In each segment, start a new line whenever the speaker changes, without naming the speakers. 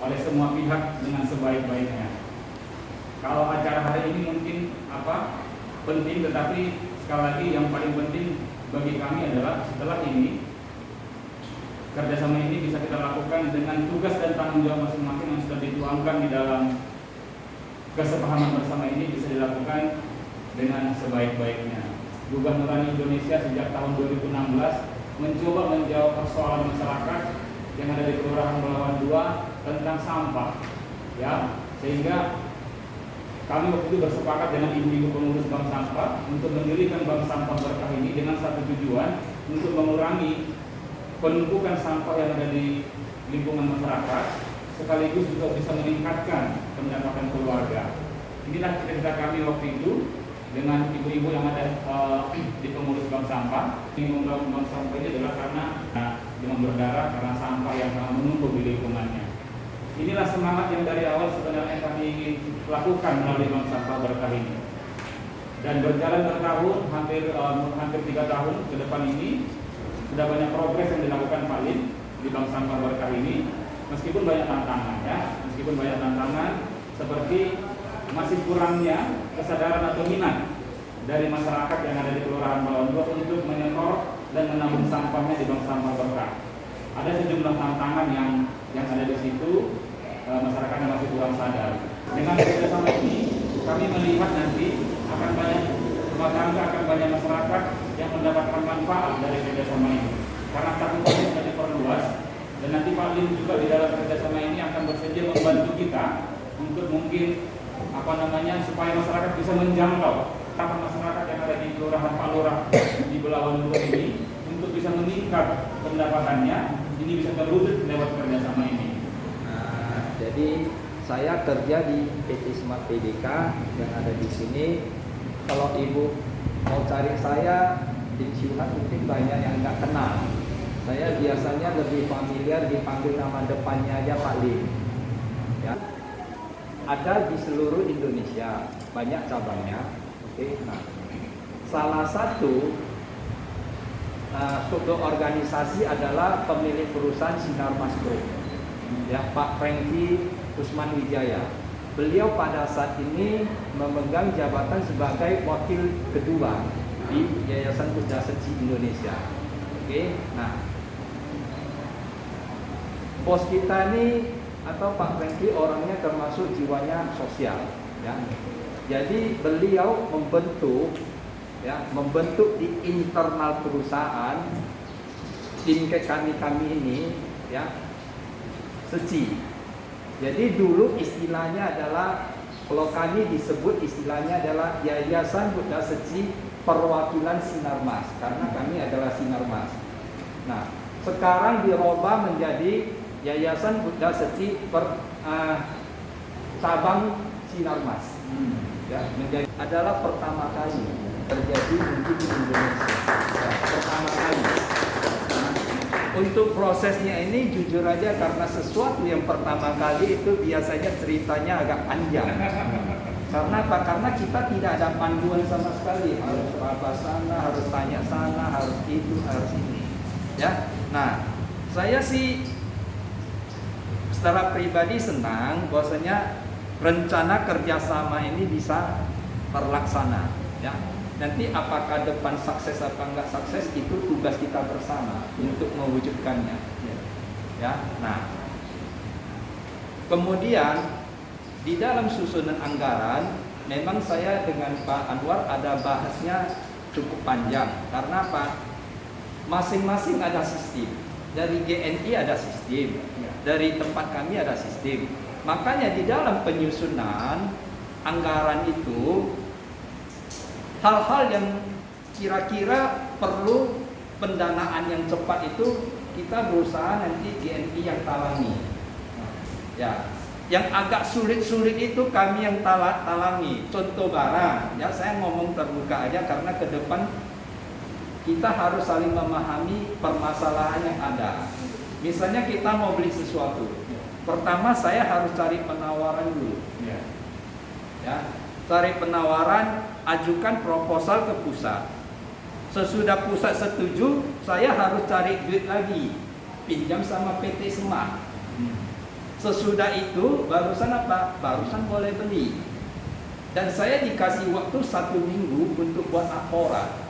oleh semua pihak dengan sebaik-baiknya. Kalau acara hari ini mungkin penting, tetapi sekali lagi yang paling penting bagi kami adalah setelah ini kerjasama ini bisa kita lakukan dengan tugas dan tanggung jawab masing-masing yang sudah dituangkan di dalam kesepahaman bersama ini bisa dilakukan dengan sebaik-baiknya. Gubernur Indonesia sejak tahun 2016 mencoba menjawab persoalan masyarakat yang ada di Kelurahan Belawan 2 tentang sampah, ya, sehingga kami waktu itu bersepakat dengan ibu-ibu pengurus bank sampah untuk mendirikan bank sampah berkah ini dengan satu tujuan untuk mengurangi penumpukan sampah yang ada di lingkungan masyarakat, sekaligus juga bisa meningkatkan pendapatan keluarga. Inilah cerita kami waktu itu dengan ibu-ibu yang ada di pengurus bank sampah. Ini membangun bank sampah ini adalah karena demam berdarah karena sampah yang sangat menumpuk di lingkungannya. Inilah semangat yang dari awal sebenarnya kami ingin lakukan melalui bank sampah berkah ini. Dan berjalan bertahun, hampir 3 tahun ke depan ini, sudah banyak progres yang dilakukan Pak Lin di bank sampah berkah ini. Meskipun banyak tantangan, ya, seperti masih kurangnya kesadaran atau minat dari masyarakat yang ada di Kelurahan Belawan 2 untuk menyetor dan menabung sampahnya di bank sampah berkah. Ada sejumlah tantangan yang ada di situ, masyarakat yang masih kurang sadar. Dengan kerjasama ini, kami melihat nanti akan banyak rumah tangga, akan banyak masyarakat yang mendapatkan manfaat dari kerjasama ini. Karena cakupannya sudah diperluas, dan nanti Pak Lin juga di dalam kerjasama ini akan bersedia membantu kita untuk mungkin supaya masyarakat bisa menjangkau masyarakat yang ada di Kelurahan Pak Lurah di Belawan 2 ini untuk bisa meningkat pendapatannya. Ini bisa terwujud lewat kerjasama ini.
Nah, jadi saya kerja di PT Smart PDK yang ada di sini. Kalau ibu mau cari saya di Ciuhat mungkin banyak yang nggak kenal. Saya biasanya lebih familiar dipanggil nama depannya aja Pak Lim. Ya. Ada di seluruh Indonesia, banyak cabangnya. Oke, nah, salah satu sub organisasi adalah pemilik perusahaan Sinarmas Group, ya, Pak Franky Usman Wijaya. Beliau pada saat ini memegang jabatan sebagai wakil kedua di Yayasan Buddha Seci Indonesia. Oke, nah, bos kita ini atau Pak Franky orangnya termasuk jiwanya sosial, ya. Jadi beliau membentuk di internal perusahaan tim kami ini, ya, Seci. Jadi dulu istilahnya adalah, kalau kami disebut istilahnya adalah Yayasan Buddha Seci Perwakilan Sinarmas, karena kami adalah Sinarmas. Nah, sekarang dirubah menjadi Yayasan Buddha Seci cabang Sinarmas. Ya, menjadi adalah pertama kali terjadi mungkin di Indonesia. Ya, pertama kali. Nah, untuk prosesnya ini jujur aja karena sesuatu yang pertama kali itu biasanya ceritanya agak panjang. Karena apa? Karena kita tidak ada panduan sama sekali. Harus apa sana, harus tanya sana, harus itu, harus ini. Ya. Nah, saya sih secara pribadi senang bahwasanya rencana kerjasama ini bisa terlaksana, ya. Nanti apakah depan sukses apa enggak sukses itu tugas kita bersama untuk mewujudkannya, ya. Nah, kemudian di dalam susunan anggaran memang saya dengan Pak Anwar ada bahasnya cukup panjang. Karena apa? Masing-masing ada sistem. Dari GNI ada sistem, dari tempat kami ada sistem. Makanya di dalam penyusunan anggaran itu hal-hal yang kira-kira perlu pendanaan yang cepat itu kita berusaha nanti GNI yang talangi. Ya, yang agak sulit-sulit itu kami yang talangi. Contoh barang, ya saya ngomong terbuka aja karena ke depan kita harus saling memahami permasalahan yang ada. Misalnya kita mau beli sesuatu, pertama saya harus cari penawaran dulu. Ya, cari penawaran, ajukan proposal ke pusat. Sesudah pusat setuju, saya harus cari duit lagi, pinjam sama PT Smart. Sesudah itu barusan apa? Barusan boleh beli. Dan saya dikasih waktu 1 minggu untuk buat laporan.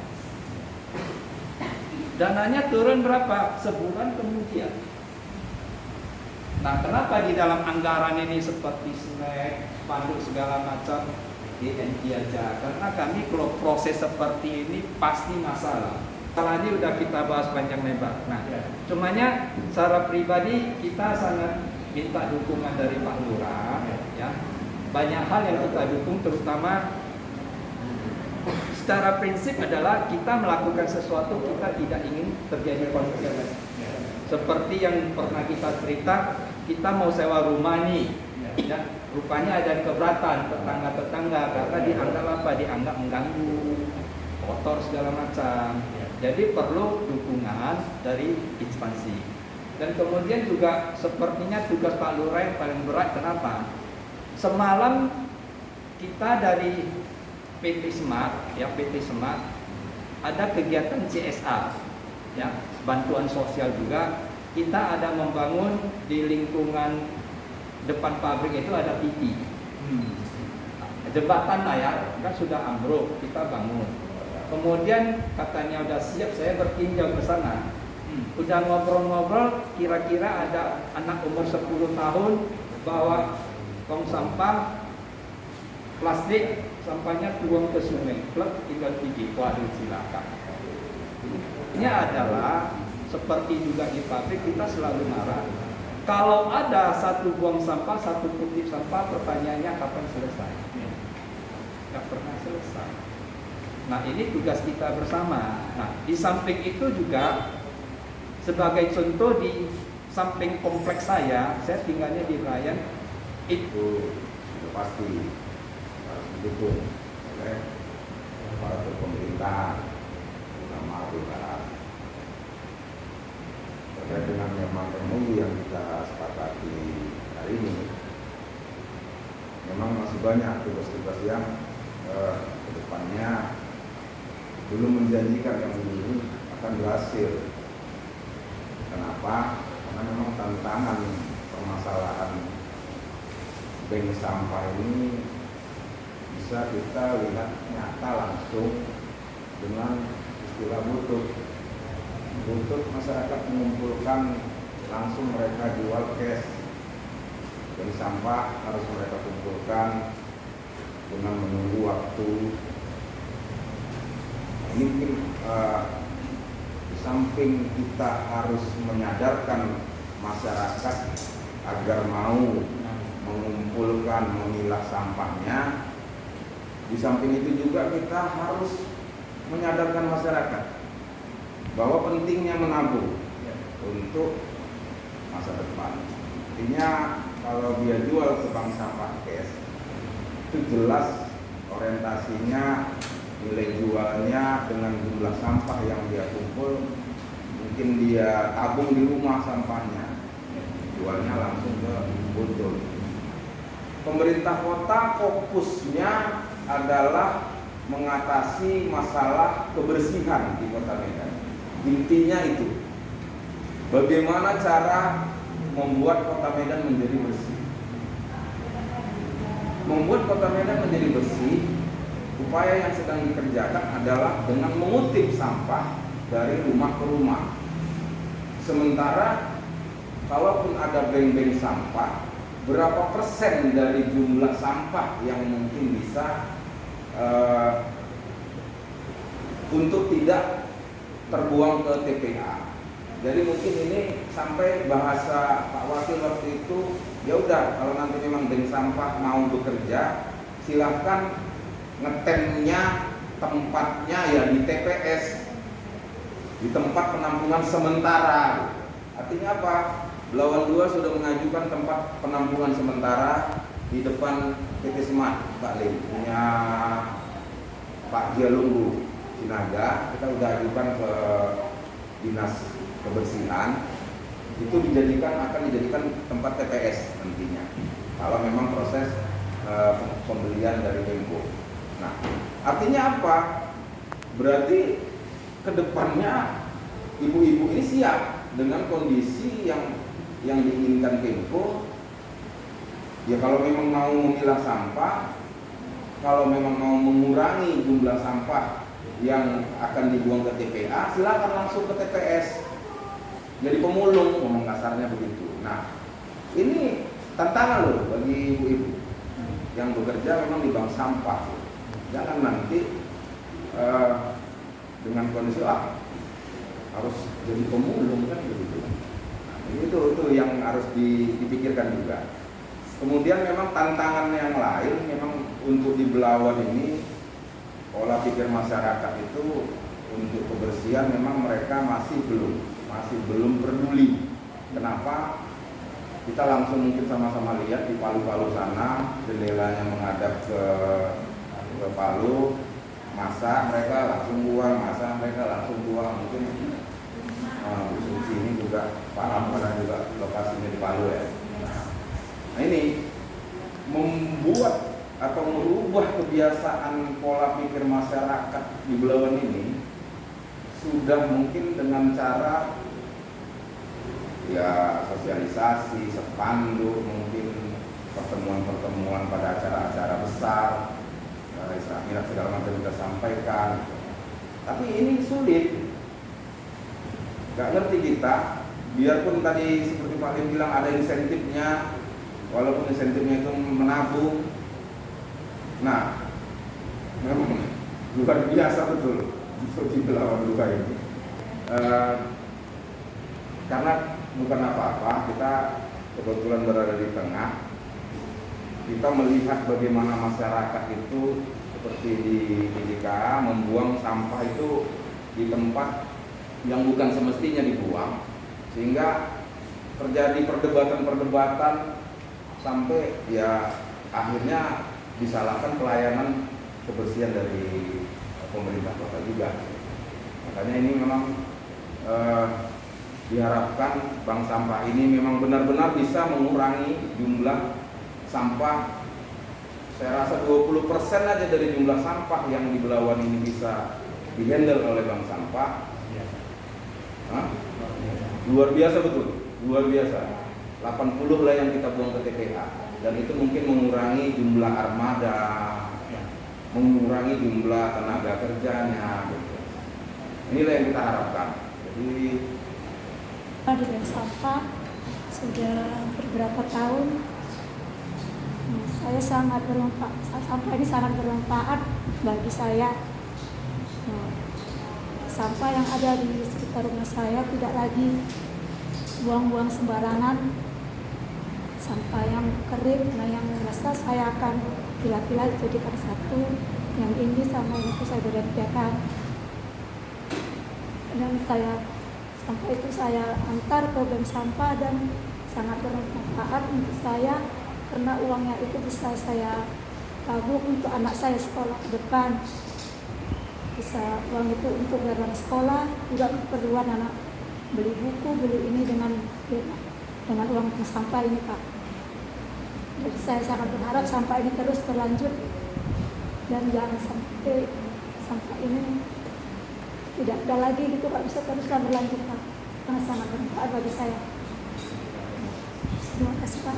Dananya turun berapa? Sebulan kemudian. Nah, kenapa di dalam anggaran ini seperti snack, spanduk segala macam DNI aja? Karena kami kalau proses seperti ini pasti masalah. Masalah ini udah kita bahas panjang lebar. Nah, cumanya secara pribadi kita sangat minta dukungan dari Pak Lurah, ya. Banyak hal yang kita dukung, terutama secara prinsip adalah kita melakukan sesuatu kita tidak ingin terjadi konflik. Seperti yang pernah kita cerita, kita mau sewa rumah nih, ya, rupanya ada keberatan tetangga-tetangga karena dianggap apa? Dianggap mengganggu, kotor segala macam. Jadi perlu dukungan dari instansi. Dan kemudian juga sepertinya tugas Pak Lurah yang paling berat. Kenapa? Semalam kita dari PT Smart, ya PT Smart, ada kegiatan CSR, ya, bantuan sosial juga. Kita ada membangun di lingkungan depan pabrik itu ada TV, jembatan lah ya, kan sudah ambruk, kita bangun. Kemudian katanya udah siap, saya bertinjau ke sana. Udah ngobrol-ngobrol, kira-kira ada anak umur 10 tahun bawa tong sampah plastik, sampahnya tuang ke sungai, plek tinggal gigi, waduh silakan. Ini adalah seperti juga di pabrik kita selalu marah. Kalau ada satu buang sampah, satu kutip sampah, pertanyaannya kapan selesai? Nggak pernah selesai. Nah, ini tugas kita bersama. Nah, di samping itu juga sebagai contoh di samping kompleks saya tinggalnya di Rayan,
itu sudah pasti harus didukung oleh aparatur pemerintah, terutama BKA. Terkait dengan memang MOU yang kita sepakati hari ini, memang masih banyak tugas-tugas yang ke depannya belum menjanjikan yang ini akan berhasil. Kenapa? Karena memang tantangan permasalahan bank sampah ini bisa kita lihat nyata langsung dengan istilah butut. Butut masyarakat mengumpulkan langsung, mereka jual cash. Bank sampah harus mereka kumpulkan dengan menunggu waktu. Ini mungkin di samping kita harus menyadarkan masyarakat agar mau mengumpulkan, memilah sampahnya. Di samping itu juga kita harus menyadarkan masyarakat bahwa pentingnya menabung untuk masa depan. Artinya kalau dia jual ke bank sampah cash, itu jelas orientasinya, nilai jualnya dengan jumlah sampah yang dia kumpul. Mungkin dia tabung di rumah sampahnya, jualnya langsung ke botol. Pemerintah kota fokusnya adalah mengatasi masalah kebersihan di Kota Medan. Intinya itu, bagaimana cara membuat Kota Medan menjadi bersih. Membuat Kota Medan menjadi bersih, upaya yang sedang dikerjakan adalah dengan mengutip sampah dari rumah ke rumah. Sementara kalaupun ada bank-bank sampah, berapa persen dari jumlah sampah yang mungkin bisa untuk tidak terbuang ke TPA. Jadi mungkin ini sampai bahasa Pak Wakil waktu itu, ya udah kalau nanti memang bank sampah mau bekerja, silahkan ngetemnya tempatnya ya di TPS, di tempat penampungan sementara. Artinya apa? Belawan 2 sudah mengajukan tempat penampungan sementara di depan PT Smart, Pak Lim, punya Pak Jalunggu Sinaga. Kita sudah ajukan ke Dinas Kebersihan, itu akan dijadikan tempat TPS nantinya kalau memang proses pembelian dari Menko. Nah, artinya apa? Berarti kedepannya ibu-ibu ini siap dengan kondisi yang diinginkan Menko, Ya kalau memang mau memilah sampah, kalau memang mau mengurangi jumlah sampah yang akan dibuang ke TPA, silakan langsung ke TPS. Jadi pemulung, ngomong kasarnya begitu. Nah, ini tantangan loh bagi ibu-ibu yang bekerja memang di bank sampah. Jangan nanti dengan kondisi harus jadi pemulung kan begitu. Nah, itu yang harus dipikirkan juga. Kemudian memang tantangan yang lain memang untuk di Belawan ini pola pikir masyarakat itu untuk kebersihan memang mereka masih belum peduli. Kenapa? Kita langsung mungkin sama-sama lihat di Palu-Palu sana, jendelanya menghadap ke Palu, masa mereka langsung buang, mungkin Bu Suci ini juga paham karena juga lokasinya di Palu ya. Nah ini membuat atau merubah kebiasaan pola pikir masyarakat di Belawan ini sudah mungkin dengan cara ya sosialisasi, spanduk, mungkin pertemuan-pertemuan pada acara-acara besar, segala macam kita sampaikan. Tapi ini sulit, nggak ngerti kita. Biarpun tadi seperti Pak Lim bilang ada insentifnya, walaupun insentifnya itu menabung. Nah, memang luar biasa betul untuk di Belawan luka ini. Karena bukan apa-apa, kita kebetulan berada di tengah. Kita melihat bagaimana masyarakat itu seperti di JKA membuang sampah itu di tempat yang bukan semestinya dibuang, sehingga terjadi perdebatan sampai ya akhirnya disalahkan pelayanan kebersihan dari pemerintah kota juga. Makanya ini memang diharapkan bank sampah ini memang benar-benar bisa mengurangi jumlah sampah. Saya rasa 20% aja dari jumlah sampah yang di Belawan ini bisa dihandle oleh bank sampah. Luar biasa betul, luar biasa. 80 lah yang kita buang ke TPA, dan itu mungkin mengurangi jumlah armada, mengurangi jumlah tenaga kerjanya. Gitu. Inilah yang kita harapkan. Jadi
di bank sampah sudah beberapa tahun. Saya sangat bermanfaat. Sampah ini sangat bermanfaat bagi saya. Sampah yang ada di sekitar rumah saya tidak lagi buang-buang sembarangan. Sampah yang kering, yang basah saya akan pilah-pilah jadikan satu. Yang ini sama yang itu saya bedakan. Dan sampah itu saya antar ke bank sampah dan sangat bermanfaat untuk saya karena uangnya itu bisa saya tabung untuk anak saya sekolah ke depan. Bisa uang itu untuk bayar sekolah, juga keperluan anak beli buku, beli ini dengan uang sampah ini Pak. Jadi saya sangat berharap sampah ini terus berlanjut dan jangan sampai sampah ini tidak ada lagi gitu Pak, bisa teruslah berlanjut Pak, karena sangat bermanfaat bagi saya. Terima kasih Pak.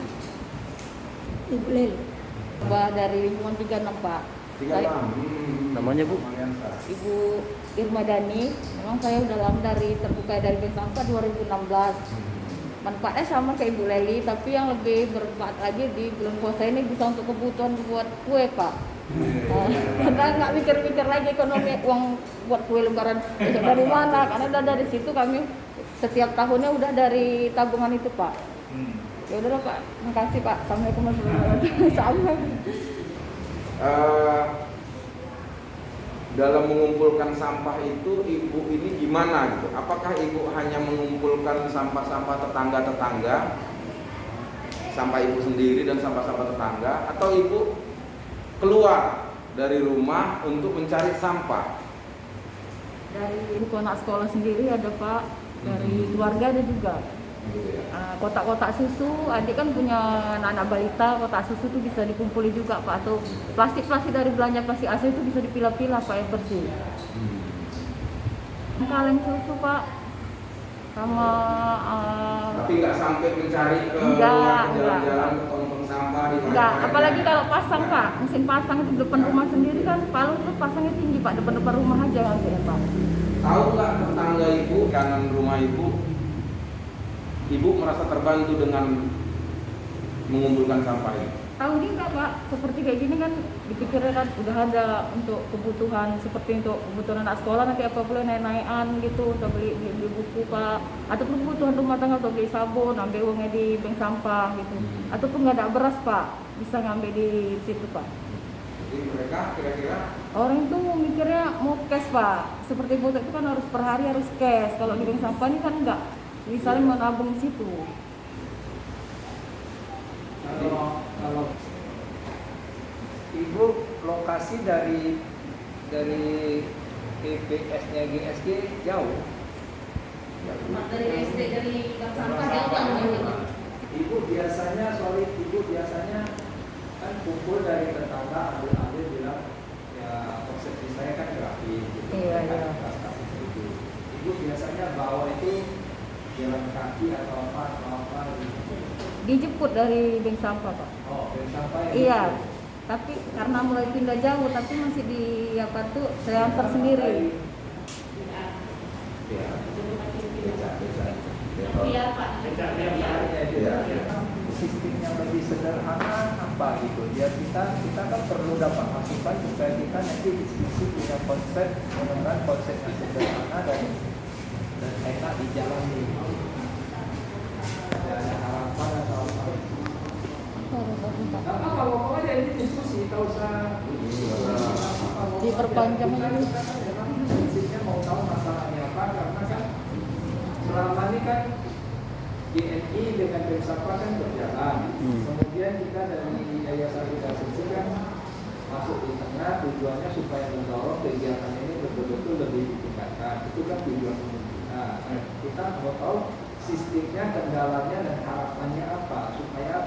Ibu Lel.
Dari lingkungan 36 Pak.
Namanya Bu?
Ibu Irma Dani. Memang saya udah lama terbuka dari bank sampah 2016. Manfaatnya sama kayak Ibu Leli, tapi yang lebih bermanfaat lagi di bulan puasa ini bisa untuk kebutuhan buat kue Pak. Karena nggak mikir-mikir lagi ekonomi uang buat kue lebaran dari mana, karena udah dari situ kami setiap tahunnya udah dari tabungan itu Pak. Ya udah Pak, makasih Pak. Assalamualaikum warahmatullahi wabarakatuh.
Dalam mengumpulkan sampah itu ibu ini gimana gitu? Apakah ibu hanya mengumpulkan sampah-sampah tetangga-tetangga, sampah ibu sendiri dan sampah-sampah tetangga, atau ibu keluar dari rumah untuk mencari sampah?
Dari buku anak sekolah sendiri ada Pak, dari keluarga ada juga. Kotak-kotak susu, adik kan punya anak balita, kotak susu itu bisa dikumpuli juga Pak, atau plastik-plastik dari belanja plastik asli itu bisa dipilah-pilah Pak yang bersih. Kaleng susu Pak, sama
tapi nggak sampai mencari ke
enggak,
jalan-jalan ke tong sampah di
enggak, apalagi kalau pasang Pak, mesin pasang itu depan rumah sendiri kan, palu itu pasangnya tinggi Pak, depan rumah aja nanti ya Pak.
Tahu nggak tetangga ibu kanan rumah ibu merasa terbantu dengan mengumpulkan sampah ini?
Tahu juga Pak, seperti kayak gini kan dipikirkan kan udah ada untuk kebutuhan seperti untuk kebutuhan anak sekolah nanti apa boleh naik-naikan gitu untuk beli buku Pak, ataupun kebutuhan rumah tangga untuk beli sabun, ambil uangnya di bank sampah gitu, ataupun nggak ada beras Pak, bisa ngambil di situ Pak.
Jadi mereka kira-kira
Orang itu mikirnya mau cash Pak, seperti foto itu kan harus per hari harus cash, kalau di bank sampah ini kan enggak, misalnya menabung di situ.
Kalau ibu lokasi dari TPS-nya GSG jauh.
Dari SD dari bank sampah jauh Pak.
Ibu biasanya kan kumpul dari tetangga, ambil bilang ya persepsi saya kan gratis gitu.
Iya,
Kan
iya.
kasih itu. Ibu biasanya bawa itu jalan kaki atau apa gitu.
Dijemput dari bank sampah Pak.
Oh, bank sampah yang
Iya,
gitu.
tapi karena mulai pindah jauh, tapi masih di apa tuh saya antar sendiri.
ya,
Iya Pak.
Sistemnya lebih sederhana apa gitu. Biar kita kan perlu dapat masukan supaya kita nanti diskusi punya konsep, benar konsep yang sederhana dan enak dijalani. Ada harapan atau apa? Nggak apa-apa, pokoknya ini diskusi, tak usah
Diperpanjang lagi.
Prinsipnya mau tahu masalahnya apa, karena kan selama ini kan GNI dengan bank sampah kan berjalan. Kemudian kita dari Yayasan Asosiasi kan masuk di tengah, tujuannya supaya mendorong kegiatan ini betul-betul lebih ditingkatkan. Itu kan tujuan kita. Kita mau tahu sistemnya, kendalanya dan harapannya apa, supaya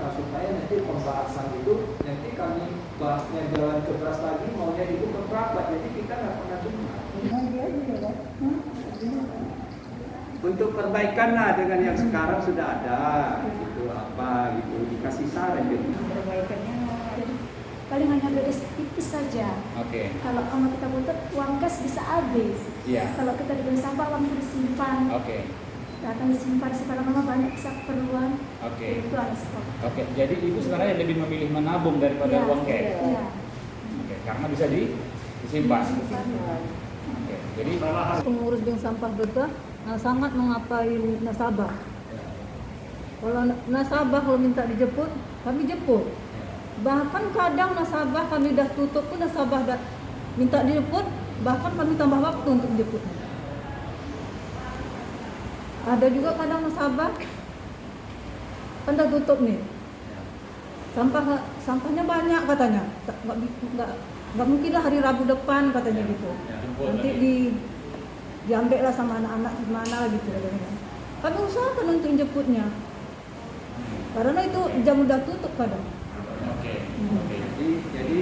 nanti pembahasan itu nanti kami bahasnya jalan ke beras lagi, maunya itu ke perapat, jadi kita nggak pernah jumpa. Untuk perbaikan lah dengan yang sekarang sudah ada, gitu apa gitu dikasih saran gitu.
Perbaikannya
Paling hanya beda tipis saja.
Oke.
Kalau kita butuh uang kas bisa habis.
Iya.
Kalau kita di bank sampah uang itu disimpan.
Oke.
Datang disimpan lama banyak bisa keperluan.
Oke.
Itu ada sekolah.
Oke. Jadi ibu sebenarnya lebih memilih menabung daripada
Iya,
uang cash.
Iya.
Oke. Karena bisa disimpan. Oke. Jadi
Pengurus bank sampah Brebes sangat mengapai nasabah. Kalau nasabah kalau minta dijemput, kami jemput. Bahkan kadang nasabah kami dah tutup pun nasabah dah minta dijemput, bahkan kami tambah waktu untuk jemputnya. Ada juga kadang nasabah kan dah tutup nih. Sampahnya banyak katanya. Nggak mungkin lah hari Rabu depan katanya gitu. Nanti diambil lah sama anak-anak gimana lah gitu katanya. Kami usahakan untuk jemputnya. Karena itu jam udah tutup kadang.
oke.
Jadi